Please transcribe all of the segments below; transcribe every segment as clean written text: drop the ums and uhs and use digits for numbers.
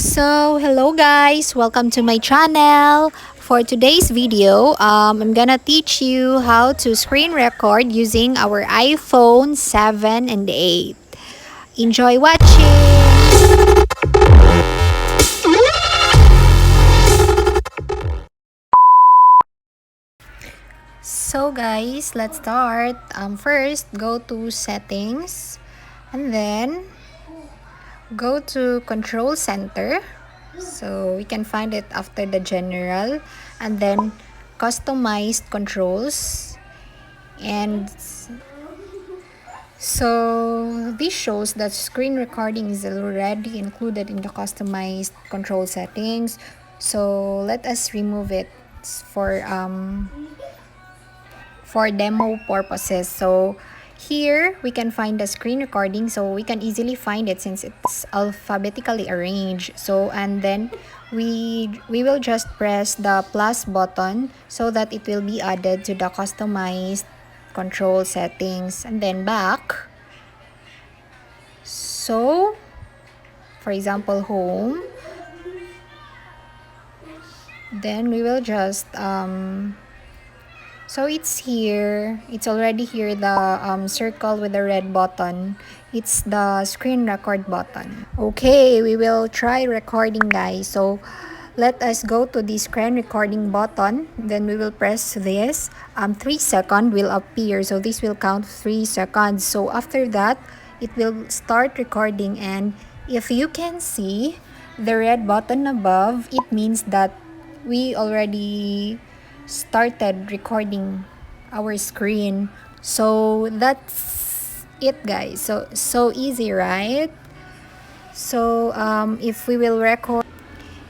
So, hello guys, welcome to my channel. For today's video, I'm gonna teach you how to screen record using our iPhone 7 and 8. Enjoy watching! So guys, let's start. First, go to settings and then go to control center. So we can find it after the general and then customized controls. And so this shows that screen recording is already included in the customized control settings. So let us remove it for demo purposes. So here we can find the screen recording, so we can easily find it since it's alphabetically arranged. So and then we will just press the plus button so that it will be added to the customized control settings, and then back. So for example, home, then we will just so it's here, it's already here, the circle with the red button. It's the screen record button. Okay, we will try recording guys. So let us go to the screen recording button, then we will press this. 3 seconds will appear, so this will count 3 seconds. So after that, it will start recording, and if you can see the red button above, it means that we already started recording our screen. So that's it guys. So easy, right? So if we will record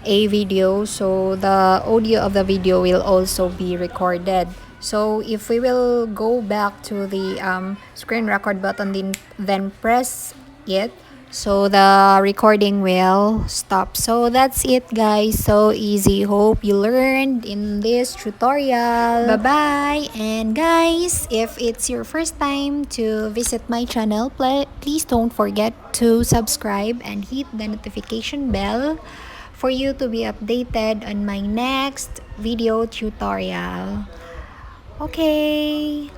a video, so the audio of the video will also be recorded. So if we will go back to the screen record button, then press it, so the recording will stop. So that's it guys, so easy. Hope you learned in this tutorial. Bye bye. And guys, if it's your first time to visit my channel, please don't forget to subscribe and hit the notification bell for you to be updated on my next video tutorial. Okay.